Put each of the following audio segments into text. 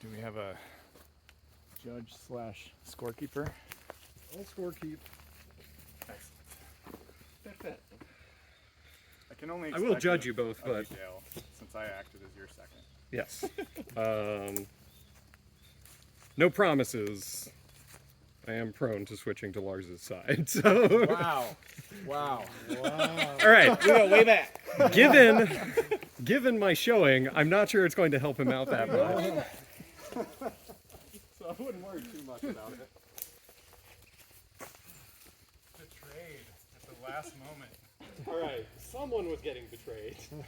Do we have a judge slash scorekeeper? I'll scorekeep. Excellent. I can only. I will judge you both, but detail, since I acted as your second. yes. No promises. I am prone to switching to Lars's side. So. Wow. Wow. All right. We go way back. Given my showing, I'm not sure it's going to help him out that much. So I wouldn't worry too much about it. Betrayed at the last moment. All right. Someone was getting betrayed. You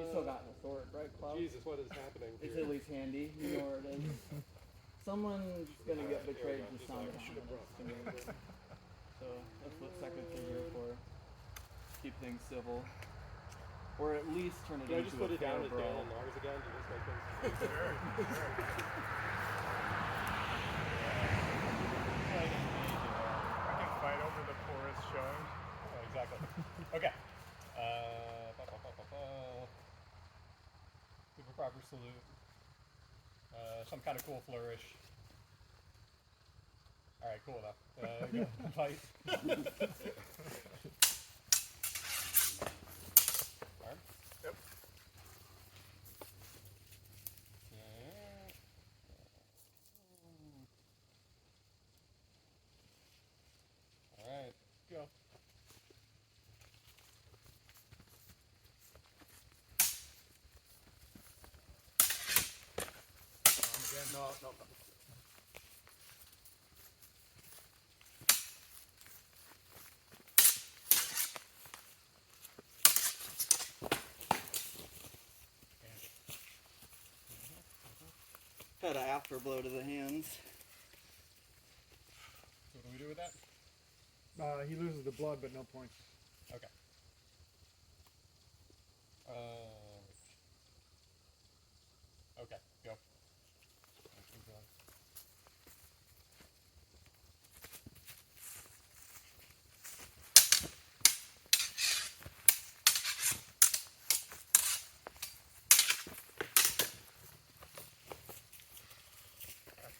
still got the sword, right, Klaus? Jesus, what is happening here? It's at least handy. You know where it is. Someone's gonna get betrayed and sound honest. So let's put second figure for keep things civil, or at least turn it Can I into just put a it down fair as brawl. Dale and Lars again to just make things Sure. I can fight over the poorest showing. Oh, exactly. Okay. Give a proper salute. Some kind of cool flourish. All right, cool enough. Go. Fight. Arm? Yep. All right, go. Again. No. Had an afterblow to the hands. So what do we do with that? He loses the blood, but no points. Okay. Okay, go.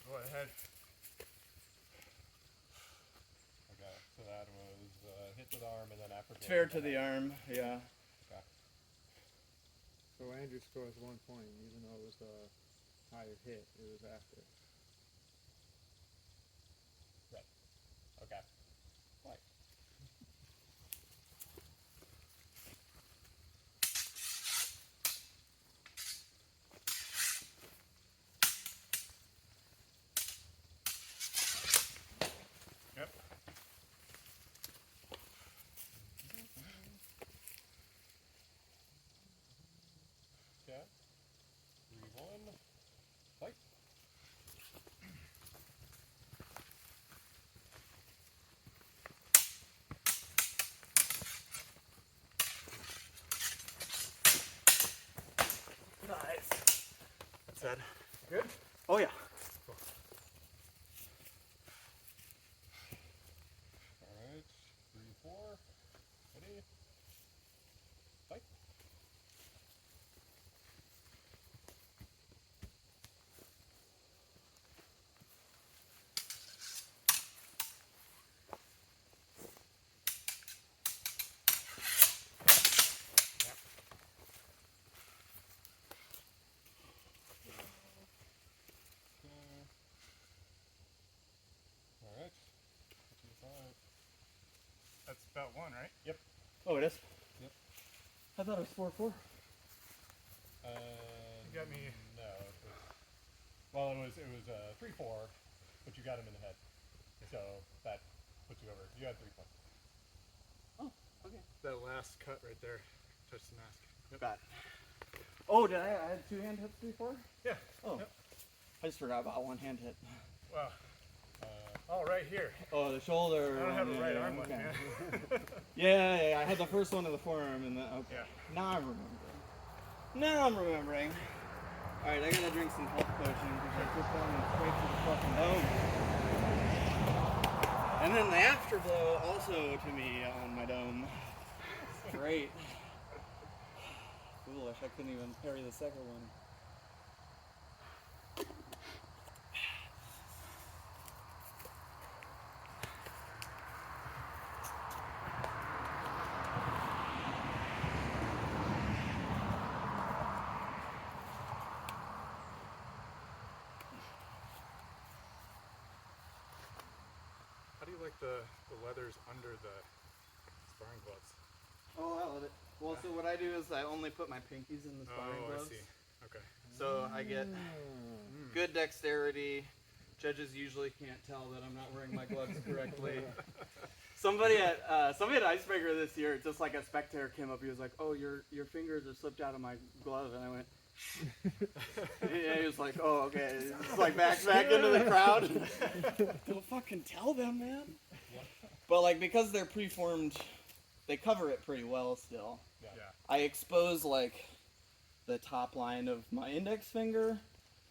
Go ahead. Okay, so that was hit to the arm and then after. Fair to the arm, yeah. Okay. So Andrew scores 1 point, even though it was a higher hit. It was after. Right. Okay. Right. Yep. Okay. 3-1. Fight. Nice. That's it. Good? Oh yeah. Alright. 3-4. Ready? Fight. Alright. 2-5. That's about one, right? Yep. Oh, it is? Yep. I thought it was 4-4. You got me. No, it was. Well, it was 3-4, but you got him in the head, so that puts you over. You had 3 points. Oh, okay. That last cut right there. Touch the mask. Yep. Got it. Oh, did I had 2 hand hits before? Yeah. Oh. Yep. I just forgot about 1 hand hit. Wow. Oh, right here. Oh, the shoulder. I don't have a yeah, right yeah, arm one, okay. man. Yeah, I had the first one to the forearm and then, okay. Yeah. Now I'm remembering. Alright, I gotta drink some health potions because I took one straight to the fucking dome. And then the afterblow also to me on my dome. Great. Foolish, I couldn't even parry the second one. like the leather's under the sparring gloves. Oh, I love it. Well, so what I do is I only put my pinkies in the sparring gloves. I see. Okay. So I get good dexterity. Judges usually can't tell that I'm not wearing my gloves correctly. Somebody at Icebreaker this year, just like a spectator came up, he was like, "Oh, your fingers are slipped out of my glove," and I went. And he was like, "Oh, okay." It's like back into the crowd. Don't fucking tell them, man. But like because they're preformed, they cover it pretty well still. Yeah. I expose like the top line of my index finger,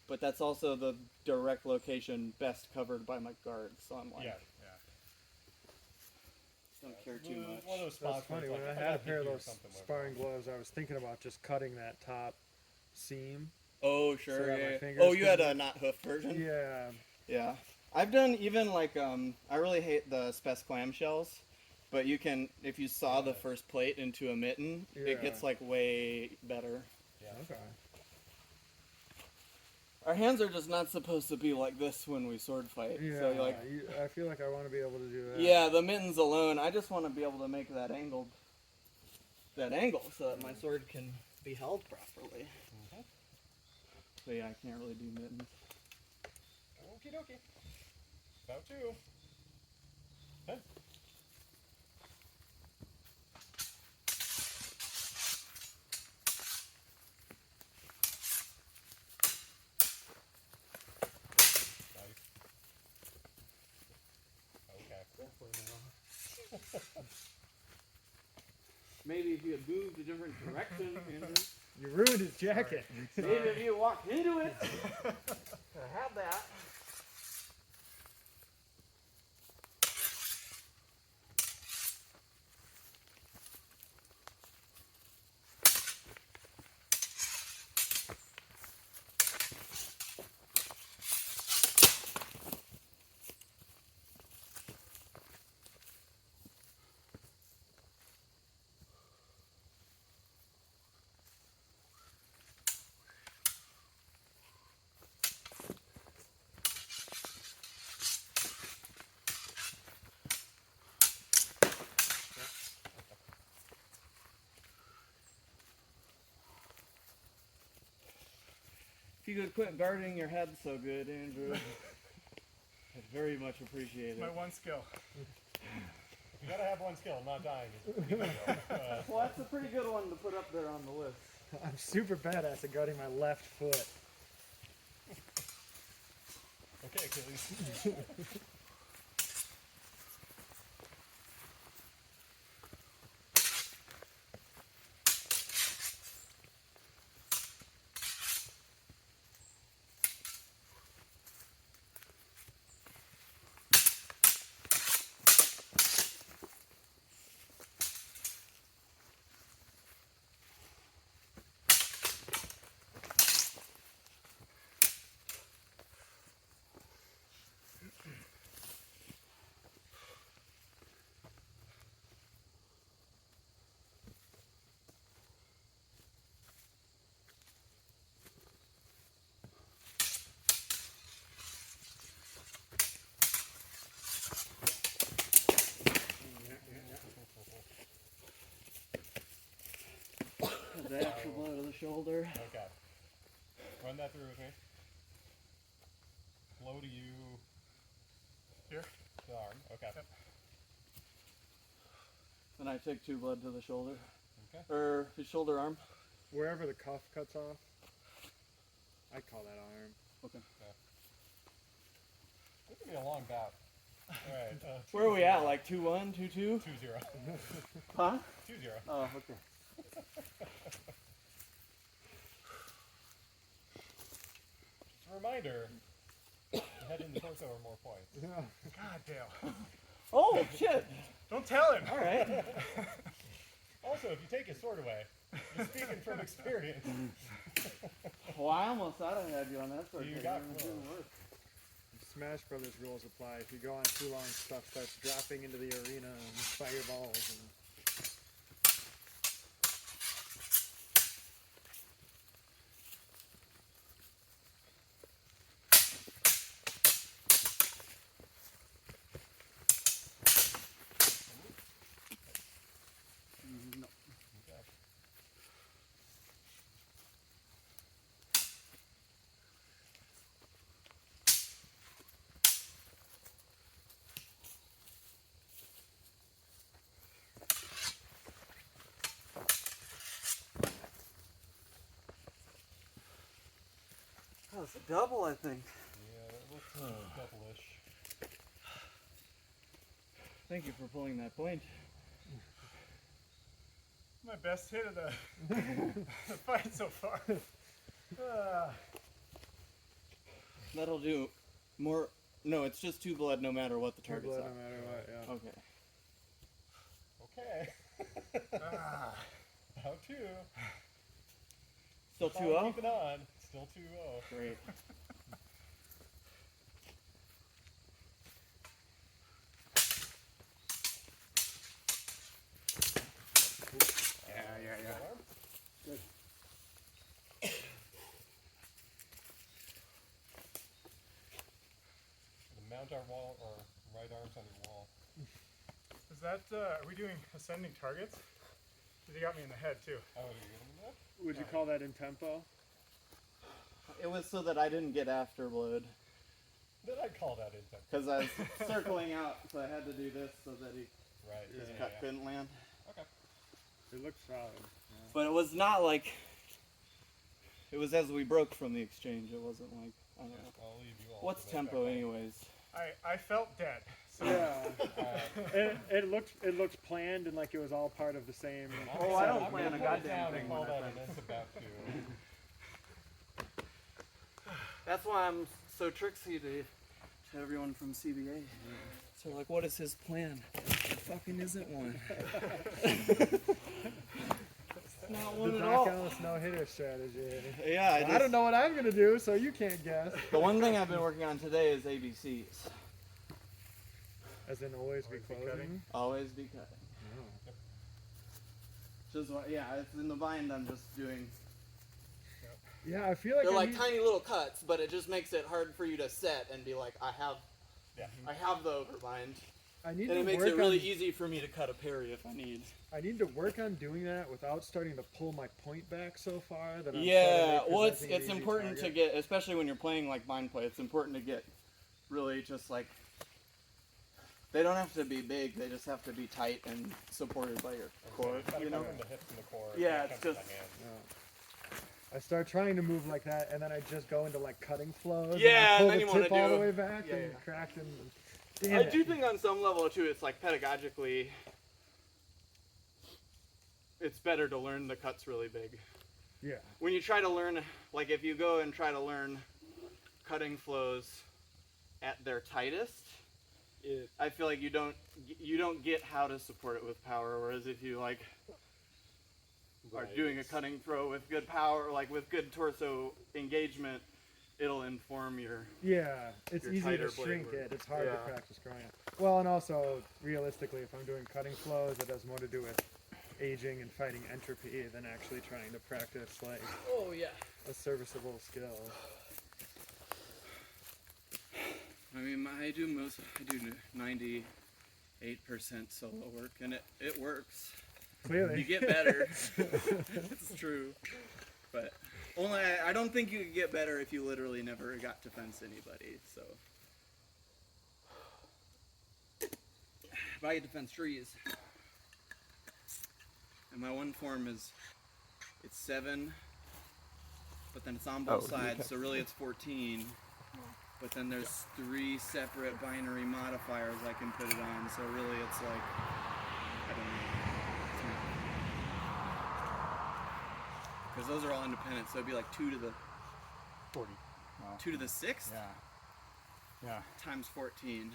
but that's also the direct location best covered by my guard. So I'm like, don't care too much. One of those That's spots where funny. it's When like, I if had a got pair of DQ or those something, we're sparring fine. gloves, I was thinking about just cutting that top seam. Oh sure, So that my yeah. fingers Oh, you had can- a not hoof version. Yeah. Yeah. I've done even like I really hate the Spec clamshells, but you can if you saw the first plate into a mitten, Yeah. it gets like way better. Yeah. Okay. Our hands are just not supposed to be like this when we sword fight. Yeah. So like I feel like I want to be able to do that. yeah, the mittens alone, I just want to be able to make that angle so that my sword can be held properly. Mhm. So yeah, I can't really do mittens. Okie dokie. About two. Okay. Nice. Okay. Definitely no. Maybe if you had moved a different direction, Andrew. You ruined his jacket. Maybe if you walked into it. I have that. If you could quit guarding your head so good, Andrew, I'd very much appreciate it. My one skill. If you gotta have one skill, not dying is Well, that's a pretty good one to put up there on the list. I'm super badass at guarding my left foot. okay, Achilles. The actual blow to the shoulder. Okay. Run that through with me. Blow to you. Here? The arm. Okay. Yep. Then I take 2 blood to the shoulder. Okay. Or his shoulder arm. Wherever the cuff cuts off, I call that arm. Okay. This is gonna be a long bout. Alright. Where are we at? Like 2-1, 2-2? 2-0. Huh? 2-0. Oh, okay. Just a reminder, the head and the torso are more points. God damn. Oh, shit. Don't tell him. All right. Also, if you take his sword away, you're speaking from experience. Well, I almost thought I had you on that sword. You taker, got and it close. didn't work. Smash Brothers rules apply. If you go on too long, stuff starts dropping into the arena and fireballs and That's a double, I think. Yeah, it looks double-ish. Thank you for pulling that point. My best hit of the, the fight so far. That'll do more. No, it's just 2 blood no matter what the Two target's blood at. no matter what, yeah. Okay. Okay. How 2? Still 2-0? Keep it on. Still 2-0. Great. Yeah. Good. Mount our wall or right arms on your wall. Is that, are we doing ascending targets? Because you got me in the head too. Oh, did you get him that? Would you call that in tempo? It was so that I didn't get afterload. Then I'd call that intense. Because I was circling out, so I had to do this so that his Right. cut couldn't land. Okay. It looks solid. Yeah. But it was not like... It was as we broke from the exchange. It wasn't like... I don't know. I'll leave you all. What's to that tempo back. anyways? I felt dead. So Yeah. It looked planned and like it was all part of the same. Oh, I don't I'm plan gonna a put it goddamn down thing and call when I that plan. an it's about to. That's why I'm so tricksy to everyone from CBA. So like, what is his plan? There fucking isn't one. Not one The at Doc all. Ellis no-hitter strategy. Yeah, I don't know what I'm gonna do, so you can't guess. The one thing I've been working on today is ABCs. As in always be Always be closing. cutting. Always be cutting. Just what, yeah, it's in the bind. I'm just doing. Yeah, I feel like They're I like need- tiny little cuts, but it just makes it hard for you to set and be like, I have the overbind, I need and to it makes work it really on, easy for me to cut a parry if I need. I need to work on doing that without starting to pull my point back so far that I'm Yeah, suddenly well, it's presenting an easy important to target. get, especially when you're playing like bind play. It's important to get really just like. They don't have to be big. They just have to be tight and supported by your core. Gotta You know. come from the hips and the core. Yeah, and it's come from just- the hands. Yeah. I start trying to move like that, and then I just go into like cutting flows. Yeah, and I pull and then the you wanna tip all the do- way back yeah, and yeah. cracked and. Damn I it. do think on some level too, it's like pedagogically, it's better to learn the cuts really big. Yeah. When you try to learn, like if you go and try to learn cutting flows at their tightest, I feel like you don't get how to support it with power. Whereas if you like are doing a cutting throw with good power, like with good torso engagement, it'll inform your. Yeah, it's Your easy tighter to blade shrink work. it. It's hard to Yeah. practice growing it. Well, and also, realistically, if I'm doing cutting flows, it has more to do with aging and fighting entropy than actually trying to practice, like, Oh yeah. a serviceable skill. I mean, I do 98% solo work, and it works. Clearly. You get better. It's true, but only I don't think you could get better if you literally never got to fence anybody. So if I get to fence trees, and my one form is it's 7, but then it's on both sides, so really it's 14. But then there's 3 separate binary modifiers I can put it on, so really it's like I don't know. Because those are all independent, so it'd be like 2 to the 40. Wow. 2 to the 6th Yeah. times 14.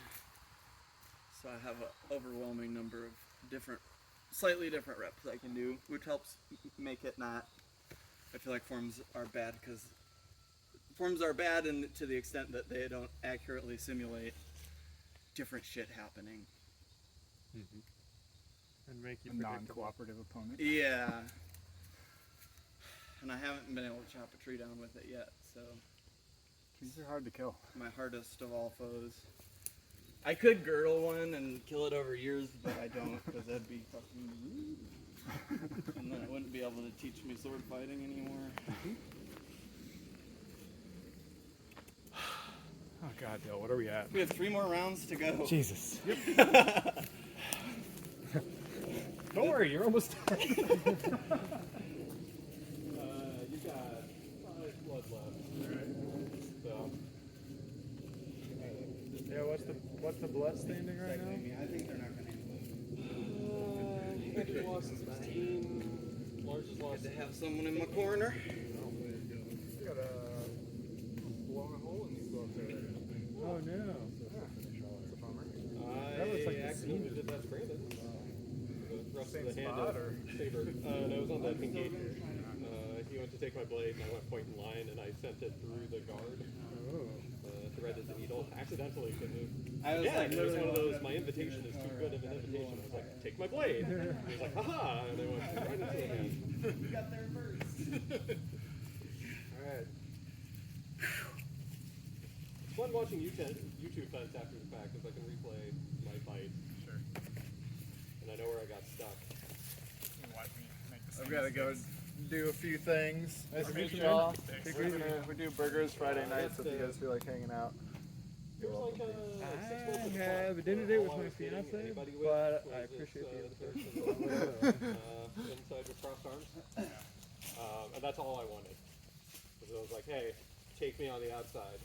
So I have an overwhelming number of slightly different reps I can do, which helps make it not. I feel like forms are bad because forms are bad to the extent that they don't accurately simulate different shit happening. And make you A predictable. non-cooperative opponent. Yeah. And I haven't been able to chop a tree down with it yet, so Trees are hard to kill. my hardest of all foes. I could girdle one and kill it over years, but I don't, because that'd be fucking. And then I wouldn't be able to teach me sword fighting anymore. Oh God, Dale, what are we at? We have 3 more rounds to go. Jesus. Don't worry, you're almost done. You got 5 blood left. what's the blood standing right now? I think they're not going to Andrew lost 16. Lars has lost. to have someone in my corner. You gotta blow a hole in these gloves there. Oh no. That's a bummer. That looks like the accidentally seam. did that to Brandon. The rest Same of the hand spot, of or? saber. No, it was on the pinky. He went to take my blade, and I went point in line, and I sent it through the guard. Oh. Threaded the needle accidentally. I was Yeah, like, it was one of literally, those. My invitation is too good of an invitation. I was like, take my blade. And he was like, haha, and I went right into the hand. you got there first. All right. It's fun watching YouTube fights after the fact because I can replay my fight, Sure. and I know where I got stuck. You can watch me make the same I've got to go mistakes. do a few things. Nice to meet you, y'all. Thanks. We do burgers Friday nights if you guys feel like hanging out. It was like 6 months ago. I have a dinner date with All I my was dating fiance, anybody with but was I this, appreciate the the invitation. person inside with crossed arms. And that's all I wanted. Because I was like, hey, take me on the outside,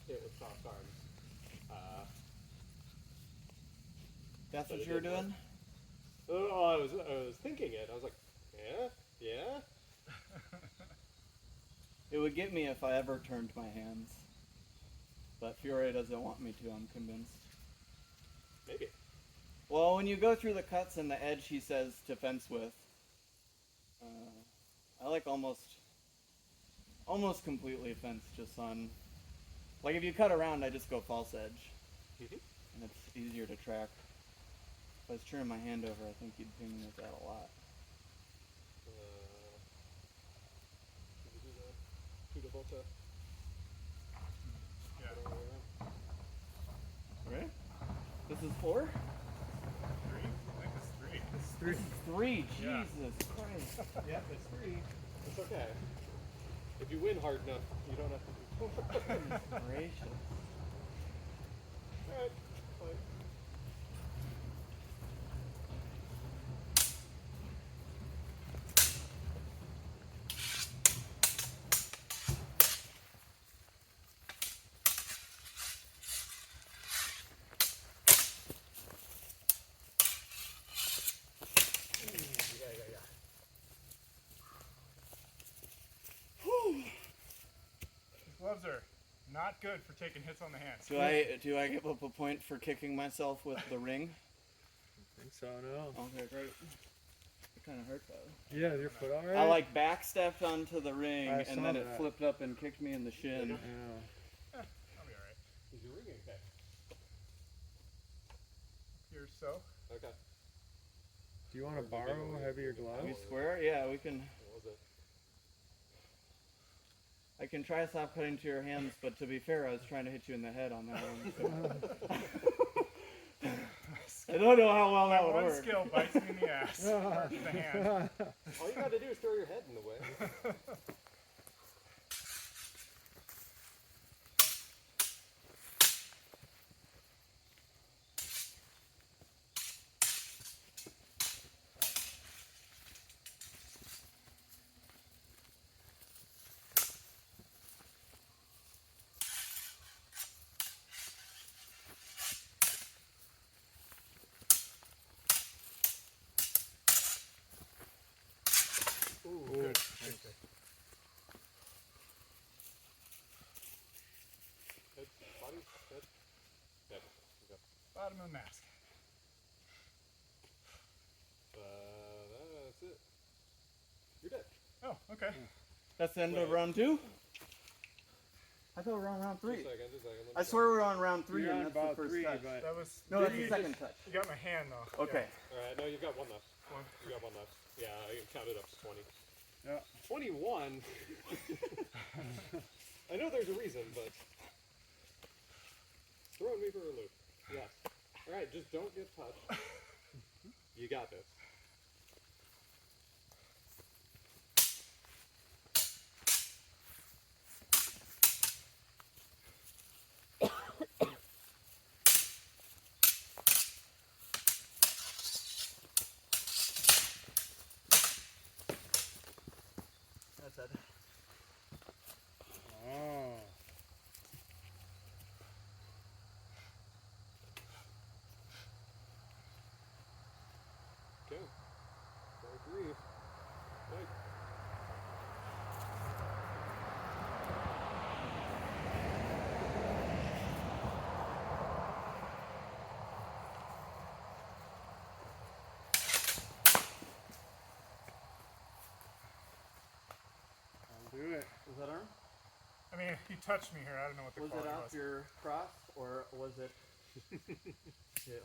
hit with crossed arms. That's But what it you were didn't work. doing? Oh, I was thinking it. I was like, yeah. It would get me if I ever turned my hands. But Fiore doesn't want me to, I'm convinced. Maybe. Well, when you go through the cuts and the edge he says to fence with, I like almost completely fence just on, like if you cut around I just go false edge. Mhm. And it's easier to track. If I was turning my hand over, I think you'd ping me with that a lot. Did you do the 2 volta? Yeah. Right? This is 4? 3? I think it's 3. It's 3. 3, Yeah. Jesus Christ. Yep, it's 3. It's okay. If you win hard enough, you don't have to do 4. Gracious. Alright, fine. These gloves are not good for taking hits on the hands. Do I give up a point for kicking myself with the ring? I think so, no. Okay, great. It kind of hurt though. Yeah, is your foot alright? I like backstepped onto the ring I and saw then it that. flipped up and kicked me in the shin. Yeah. I'll be alright. Is your ring okay? Here, so. Okay. Do you want to borrow heavier Are we gloves? square? Yeah, we can. What was it? I can try soft cutting to your hands, but to be fair, I was trying to hit you in the head on that one. I don't know how well that would One work. skill bites me in the ass. Part of the hand. All you gotta do is throw your head in the way. Ooh, good. Thank you. Head, body, head. Head. Okay. Bottom of the mask. That's it. You're dead. Oh, okay. That's the end of round 2? I thought we were on round 3. Just a second. Let me I swear we were on round 3 You're and on that's the about first 3, touch. but That was. No, that's you the just- second touch. You got my hand though. Okay. Alright, no, you've got one left. Yeah. One. You got one left. Yeah, I counted up to 20. Yeah. 21? I know there's a reason, but... It's throwing me for a loop. Yes. Alright, just don't get touched. You got this. That's it. oh, I mean, he touched me here. I don't know what the Was it quality off was. your cross or was it? Yeah.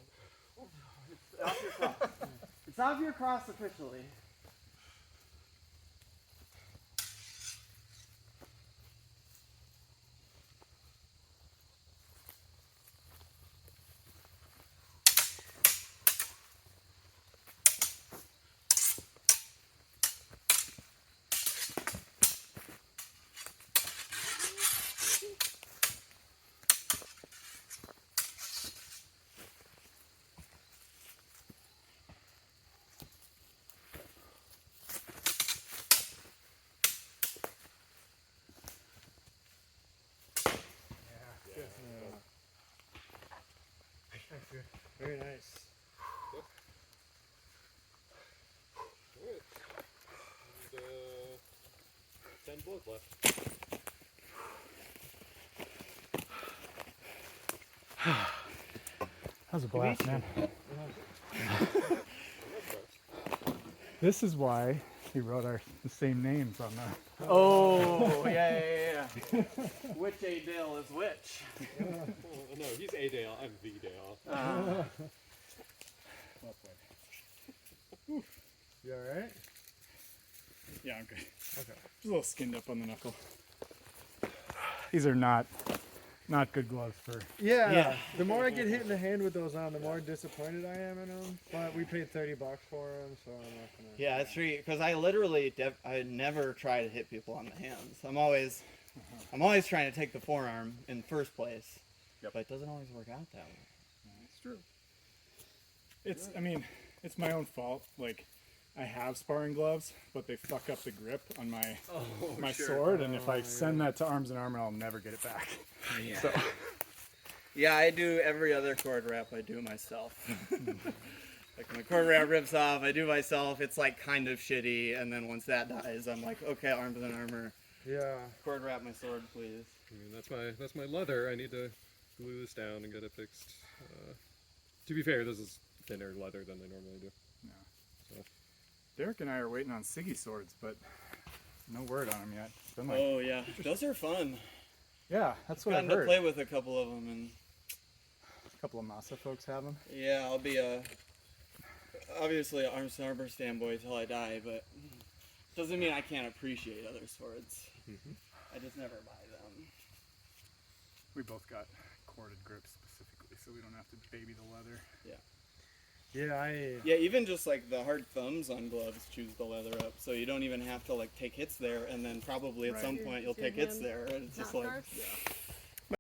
It's off your cross. It's off your cross officially. Very nice. Alright. And, 10 blows left. That was a blast, man. This is why he wrote the same names on the. Oh, yeah. Which A Dale is which? No, he's A Dale, I'm V Dale. Well played. You alright? Yeah, I'm good. Okay. Just a little skinned up on the knuckle. These are not good gloves for. Yeah. The more I get hit in the hand with those on, the more disappointed I am in them. But we paid $30 for them, so I'm not gonna. Yeah, that's true. Because I literally, I never try to hit people on the hands. I'm always trying to take the forearm in first place. Yep. But it doesn't always work out that way. It's true. I mean, it's my own fault. Like, I have sparring gloves, but they fuck up the grip on my sword, and if I send that to Arms and Armor, I'll never get it back. Yeah. So, Yeah, I do every other cord wrap. I do myself. Like when the cord wrap rips off, I do myself. It's like kind of shitty, and then once that dies, I'm like, okay, Arms and Armor, Yeah. cord wrap my sword, please. I mean, that's my leather. I need to glue this down and get it fixed. To be fair, this is thinner leather than they normally do. Derek and I are waiting on Siggy swords, but no word on them yet. It's been like, Oh yeah, those are fun. yeah, that's what I've Gotten to heard. play with a couple of them, and A couple of Masa folks have them. yeah, I'll be obviously an Arms and Armor standboy till I die, but doesn't mean I can't appreciate other swords. I just never buy them. We both got corded grips specifically, so we don't have to baby the leather. Yeah, Yeah, even just like the hard thumbs on gloves chews the leather up, so you don't even have to like take hits there, and then probably at Right. some point you'll Your take hits hand there, and it's just not like, scarf?